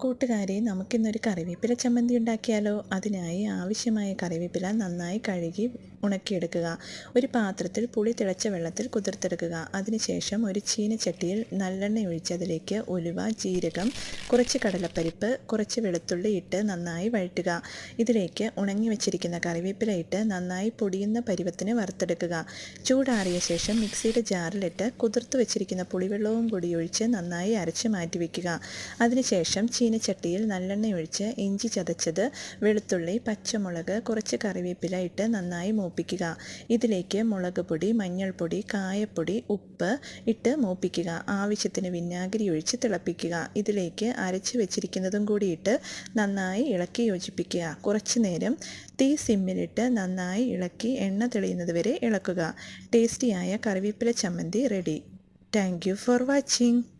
കൂട്ടുകാരെ, നമുക്കിന്നൊരു കറിവേപ്പില ചമ്മന്തി ഉണ്ടാക്കിയാലോ? അതിനായി ആവശ്യമായ കറിവേപ്പില നന്നായി കഴുകി ഉണക്കിയെടുക്കുക. ഒരു പാത്രത്തിൽ പുളി തിളച്ച വെള്ളത്തിൽ കുതിർത്തെടുക്കുക. അതിനുശേഷം ഒരു ചീനച്ചട്ടിയിൽ നല്ലെണ്ണ ഒഴിച്ച് അതിലേക്ക് ഉലുവ, ജീരകം, കുറച്ച് കടലപ്പരിപ്പ്, കുറച്ച് വെളുത്തുള്ളി ഇട്ട് നന്നായി വഴറ്റുക. ഇതിലേക്ക് ഉണങ്ങി വെച്ചിരിക്കുന്ന കറിവേപ്പില ഇട്ട് നന്നായി പൊടിയുന്ന പരുവത്തിന് വറുത്തെടുക്കുക. ചൂടാറിയ ശേഷം മിക്സിയുടെ ജാറിലിട്ട് കുതിർത്ത് വെച്ചിരിക്കുന്ന പുളിവെള്ളവും കൂടി ഒഴിച്ച് നന്നായി അരച്ച് മാറ്റിവെക്കുക. അതിനുശേഷം ചീനച്ചട്ടിയിൽ നല്ലെണ്ണ ഒഴിച്ച് ഇഞ്ചി ചതച്ചത്, വെളുത്തുള്ളി, പച്ചമുളക്, കുറച്ച് കറിവേപ്പില ഇട്ട് നന്നായി മൂപ്പിക്കുക. ഇതിലേക്ക് മുളക് പൊടി, മഞ്ഞൾപ്പൊടി, കായപ്പൊടി, ഉപ്പ് ഇട്ട് മൂപ്പിക്കുക. ആവശ്യത്തിന് വിനാഗിരി ഒഴിച്ച് തിളപ്പിക്കുക. ഇതിലേക്ക് അരച്ച് വെച്ചിരിക്കുന്നതും കൂടി ഇട്ട് നന്നായി ഇളക്കി യോജിപ്പിക്കുക. കുറച്ചു നേരം തീ സിമ്മിലിട്ട് നന്നായി ഇളക്കി എണ്ണ തെളിയുന്നത് വരെ ഇളക്കുക. ടേസ്റ്റിയായ കറിവേപ്പില ചമ്മന്തി ready. Thank you for watching.